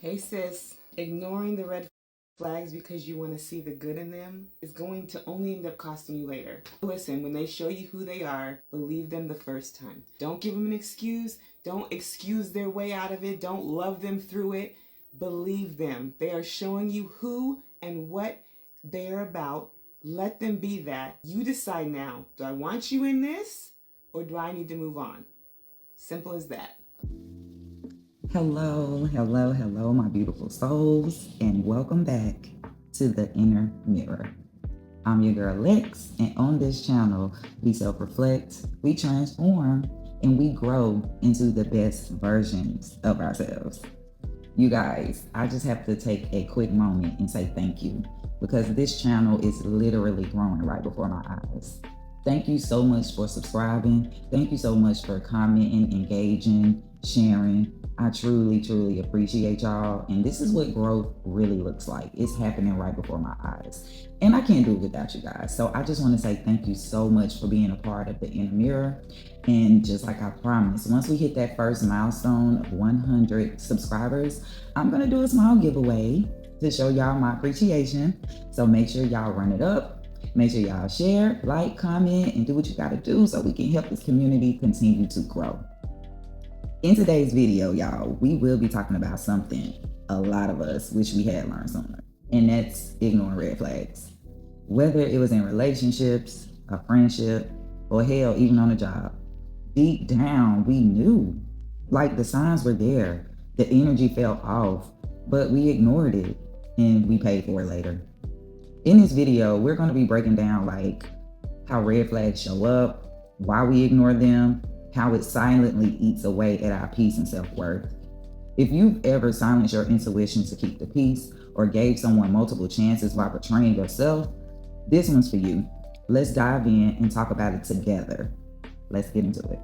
Hey sis, ignoring the red flags because you want to see the good in them is going to only end up costing you later. Listen, when they show you who they are, believe them the first time. Don't give them an excuse. Don't excuse their way out of it. Don't love them through it. Believe them. They are showing you who and what they're about. Let them be that. You decide now, do I want you in this or do I need to move on? Simple as that. Hello, my beautiful souls, and welcome back to the Inner Mirror. I'm your girl Lex, and on this channel, we self-reflect, we transform, and we grow into the best versions of ourselves. You guys, I just have to take a quick moment and say thank you, because this channel is literally growing right before my eyes. Thank you so much for subscribing. Thank you so much for commenting, engaging, sharing. I truly appreciate y'all. And this is what growth really looks like. It's happening right before my eyes. And I can't do it without you guys. So I just want to say thank you so much for being a part of the Inner Mirror. And just like I promised, once we hit that first milestone of 100 subscribers, I'm going to do a small giveaway to show y'all my appreciation. So make sure y'all run it up. Make sure y'all share, like, comment, and do what you got to do so we can help this community continue to grow. In today's video, y'all, we will be talking about something a lot of us wish we had learned sooner, and that's ignoring red flags. Whether it was in relationships, a friendship, or hell, even on a job, deep down, we knew, like the signs were there, the energy felt off, but we ignored it, and we paid for it later. In this video, we're going to be breaking down like how red flags show up, why we ignore them, how it silently eats away at our peace and self-worth. If you've ever silenced your intuition to keep the peace or gave someone multiple chances while betraying yourself, this one's for you. Let's dive in and talk about it together. Let's get into it.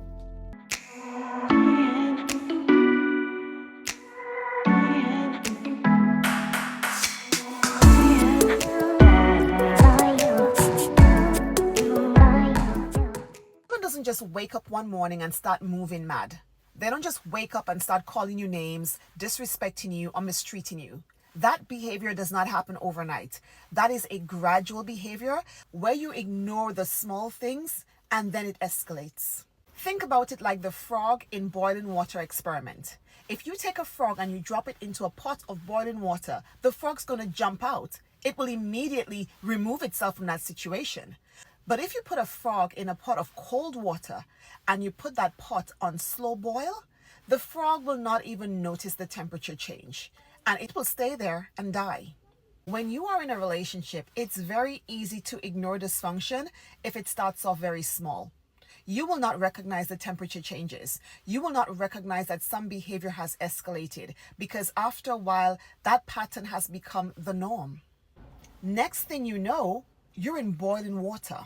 Just wake up one morning and start moving mad. They don't just wake up and start calling you names, disrespecting you, or mistreating you. That behavior does not happen overnight. That is a gradual behavior where you ignore the small things and then it escalates. Think about it like the frog in boiling water experiment. If you take a frog and you drop it into a pot of boiling water, the frog's going to jump out. It will immediately remove itself from that situation. But if you put a frog in a pot of cold water and you put that pot on slow boil, the frog will not even notice the temperature change and it will stay there and die. When you are in a relationship, it's very easy to ignore dysfunction if it starts off very small. You will not recognize the temperature changes. You will not recognize that some behavior has escalated because after a while, that pattern has become the norm. Next thing you know, you're in boiling water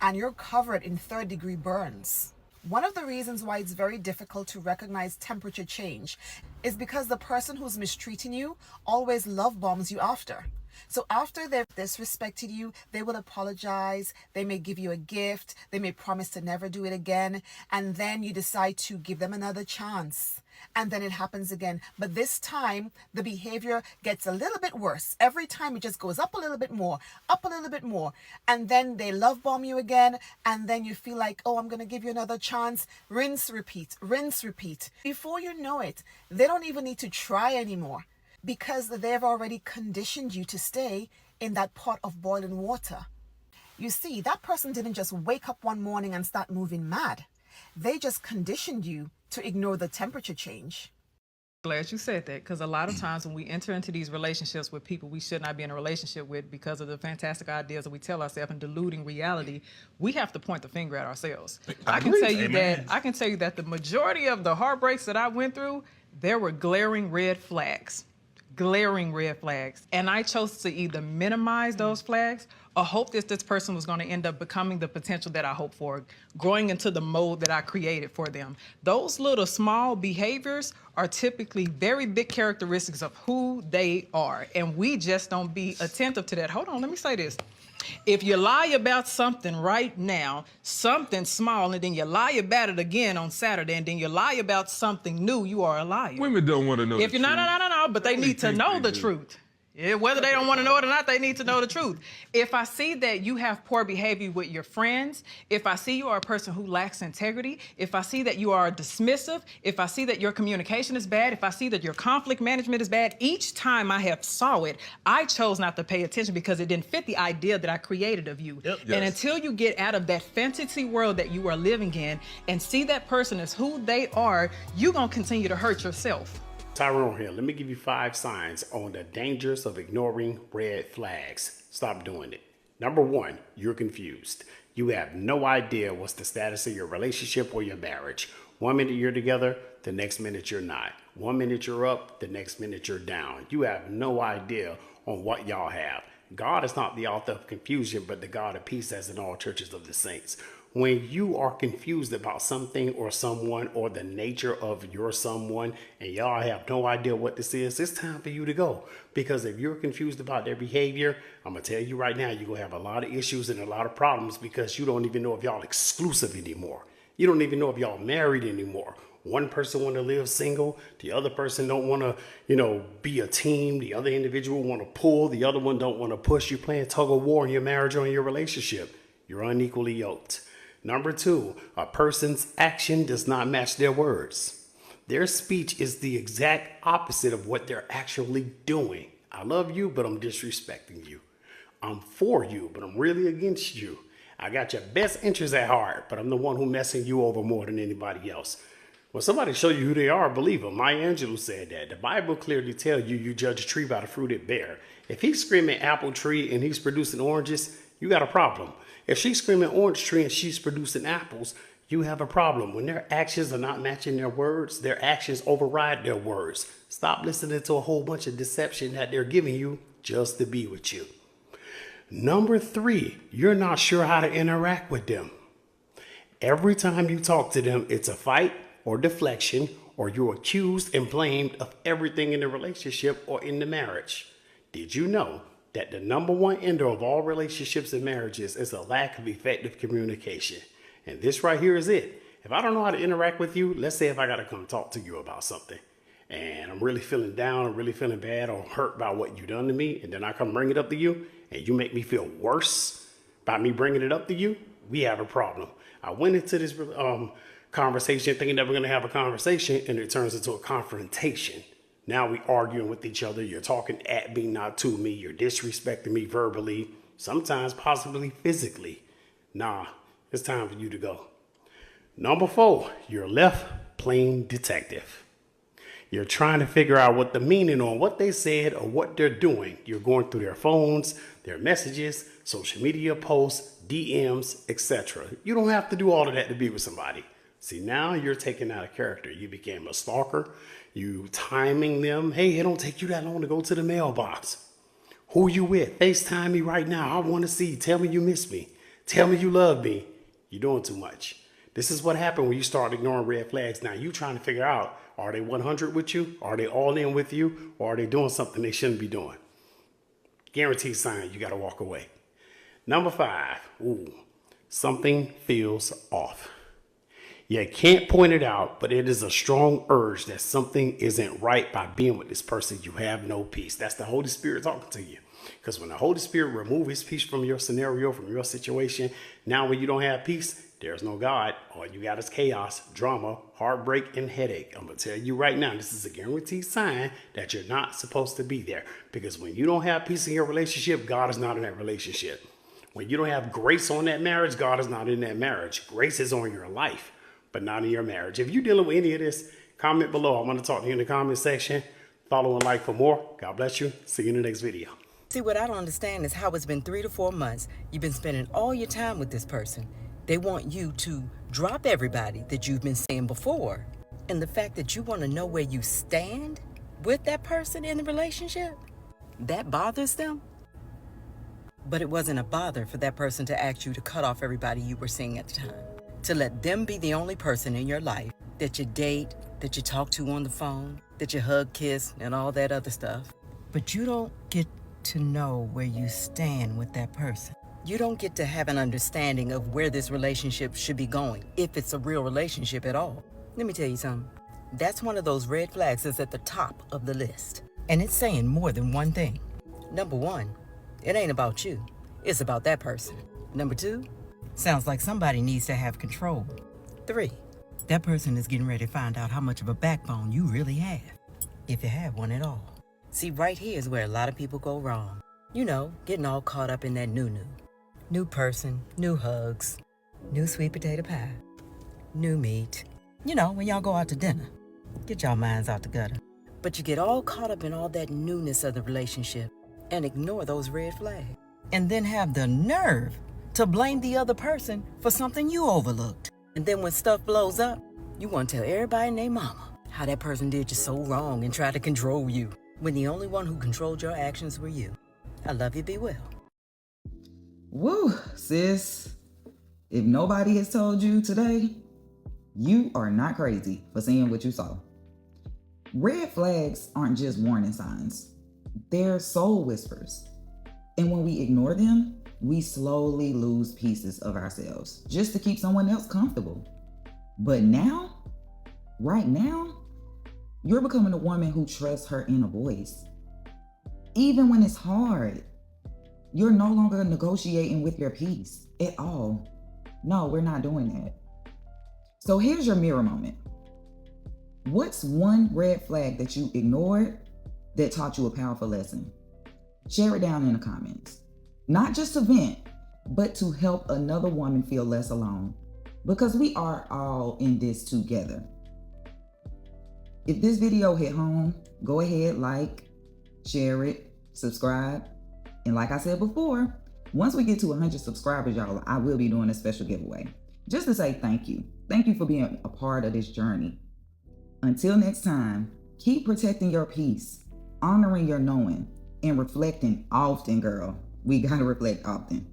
and you're covered in third-degree burns. One of the reasons why it's very difficult to recognize temperature change is because the person who's mistreating you always love bombs you after. So after they've disrespected you, they will apologize, they may give you a gift, they may promise to never do it again, and then you decide to give them another chance. And then it happens again. But this time, the behavior gets a little bit worse. Every time it just goes up a little bit more, up a little bit more. And then they love bomb you again. And then you feel like, oh, I'm going to give you another chance. Rinse, repeat, rinse, repeat. Before you know it, they don't even need to try anymore because they've already conditioned you to stay in that pot of boiling water. You see, that person didn't just wake up one morning and start moving mad. They just conditioned you to ignore the temperature change. Glad you said that, because a lot of times when we enter into these relationships with people we should not be in a relationship with because of the fantastic ideas that we tell ourselves and diluting reality, we have to point the finger at ourselves. I can tell you that the majority of the heartbreaks that I went through, there were glaring red flags. And I chose to either minimize those flags or hope that this person was going to end up becoming the potential that I hoped for, growing into the mold that I created for them. Those little small behaviors are typically very big characteristics of who they are, and we just don't be attentive to that. Hold on, let me say this. If you lie about something right now, something small, and then you lie about it again on Saturday, and then you lie about something new, you are a liar. Women don't want to know If the you're truth. no. now, but they need to know the truth. Yeah, whether they don't want to know it or not, they need to know the truth. If I see that you have poor behavior with your friends, if I see you are a person who lacks integrity, if I see that you are dismissive, if I see that your communication is bad, if I see that your conflict management is bad, each time I have saw it, I chose not to pay attention because it didn't fit the idea that I created of you. Yep. And until you get out of that fantasy world that you are living in and see that person as who they are, you're going to continue to hurt yourself. Tyrone here. Let me give you 5 signs on the dangers of ignoring red flags. Stop doing it. Number 1, you're confused. You have no idea what's the status of your relationship or your marriage. 1 minute you're together, the next minute you're not. 1 minute you're up, the next minute you're down. You have no idea on what y'all have. God is not the author of confusion, but the God of peace, as in all churches of the saints. When you are confused about something or someone or the nature of your someone and y'all have no idea what this is, it's time for you to go. Because if you're confused about their behavior, I'm going to tell you right now, you're going to have a lot of issues and a lot of problems because you don't even know if y'all exclusive anymore. You don't even know if y'all married anymore. One person want to live single. The other person don't want to, be a team. The other individual want to pull. The other one don't want to push. You're playing tug of war in your marriage or in your relationship. You're unequally yoked. Number 2, a person's action does not match their words. Their speech is the exact opposite of what they're actually doing. I love you, but I'm disrespecting you. I'm for you, but I'm really against you. I got your best interests at heart, but I'm the one who's messing you over more than anybody else. When somebody show you who they are, believe them. Maya Angelou said that. The Bible clearly tells you you judge a tree by the fruit it bear. If he's screaming apple tree and he's producing oranges, you got a problem. If she's screaming orange tree and she's producing apples, you have a problem. When their actions are not matching their words, their actions override their words. Stop listening to a whole bunch of deception that they're giving you just to be with you. Number 3, you're not sure how to interact with them. Every time you talk to them, it's a fight or deflection, or you're accused and blamed of everything in the relationship or in the marriage. Did you know that the number 1 ender of all relationships and marriages is a lack of effective communication? And this right here is it. If I don't know how to interact with you, let's say if I got to come talk to you about something and I'm really feeling down or really feeling bad or hurt by what you done to me, and then I come bring it up to you and you make me feel worse by me bringing it up to you, we have a problem. I went into this conversation thinking that we're going to have a conversation, and it turns into a confrontation. Now we arguing with each other. You're talking at me, not to me. You're disrespecting me verbally, sometimes possibly physically. Nah, it's time for you to go. Number 4, you're left playing detective. You're trying to figure out what the meaning on what they said or what they're doing. You're going through their phones, their messages, social media posts, DMs, etc. You don't have to do all of that to be with somebody. See, now you're taking out of character. You became a stalker. You timing them. Hey, it don't take you that long to go to the mailbox. Who you with? FaceTime me right now. I want to see. Tell me you miss me. Tell me you love me. You're doing too much. This is what happened when you start ignoring red flags. Now you trying to figure out, are they 100 with you? Are they all in with you? Or are they doing something they shouldn't be doing? Guaranteed sign you got to walk away. Number 5, something feels off. You can't point it out, but it is a strong urge that something isn't right by being with this person. You have no peace. That's the Holy Spirit talking to you. Because when the Holy Spirit removes his peace from your scenario, from your situation, now when you don't have peace, there's no God. All you got is chaos, drama, heartbreak, and headache. I'm going to tell you right now, this is a guaranteed sign that you're not supposed to be there. Because when you don't have peace in your relationship, God is not in that relationship. When you don't have grace on that marriage, God is not in that marriage. Grace is on your life, but not in your marriage. If you're dealing with any of this, comment below. I want to talk to you in the comment section. Follow and like for more. God bless you. See you in the next video. See, what I don't understand is how it's been 3 to 4 months. You've been spending all your time with this person. They want you to drop everybody that you've been saying before. And the fact that you want to know where you stand with that person in the relationship, that bothers them. But it wasn't a bother for that person to ask you to cut off everybody you were seeing at the time. To let them be the only person in your life that you date, that you talk to on the phone, that you hug, kiss, and all that other stuff. But you don't get to know where you stand with that person. You don't get to have an understanding of where this relationship should be going, if it's a real relationship at all. Let me tell you something. That's one of those red flags that's at the top of the list. And it's saying more than one thing. Number one, it ain't about you. It's about that person. Number two, sounds like somebody needs to have control. Three, that person is getting ready to find out how much of a backbone you really have, if you have one at all. See, right here is where a lot of people go wrong. You know, getting all caught up in that new. New person, new hugs, new sweet potato pie, new meat. You know, when y'all go out to dinner, get y'all minds out the gutter. But you get all caught up in all that newness of the relationship and ignore those red flags. And then have the nerve to blame the other person for something you overlooked. And then when stuff blows up, you want to tell everybody and their mama how that person did you so wrong and try to control you, when the only one who controlled your actions were you. I love you, be well. Woo, sis. If nobody has told you today, you are not crazy for seeing what you saw. Red flags aren't just warning signs. They're soul whispers. And when we ignore them, we slowly lose pieces of ourselves just to keep someone else comfortable. But now, right now, you're becoming a woman who trusts her inner voice. Even when it's hard, you're no longer negotiating with your peace at all. No, we're not doing that. So here's your mirror moment. What's one red flag that you ignored that taught you a powerful lesson? Share it down in the comments. Not just to vent, but to help another woman feel less alone. Because we are all in this together. If this video hit home, go ahead, like, share it, subscribe. And like I said before, once we get to 100 subscribers, y'all, I will be doing a special giveaway. Just to say thank you. Thank you for being a part of this journey. Until next time, keep protecting your peace, honoring your knowing, and reflecting often, girl. We gotta reflect often.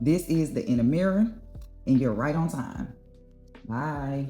This is The Inner Mirror, and you're right on time. Bye.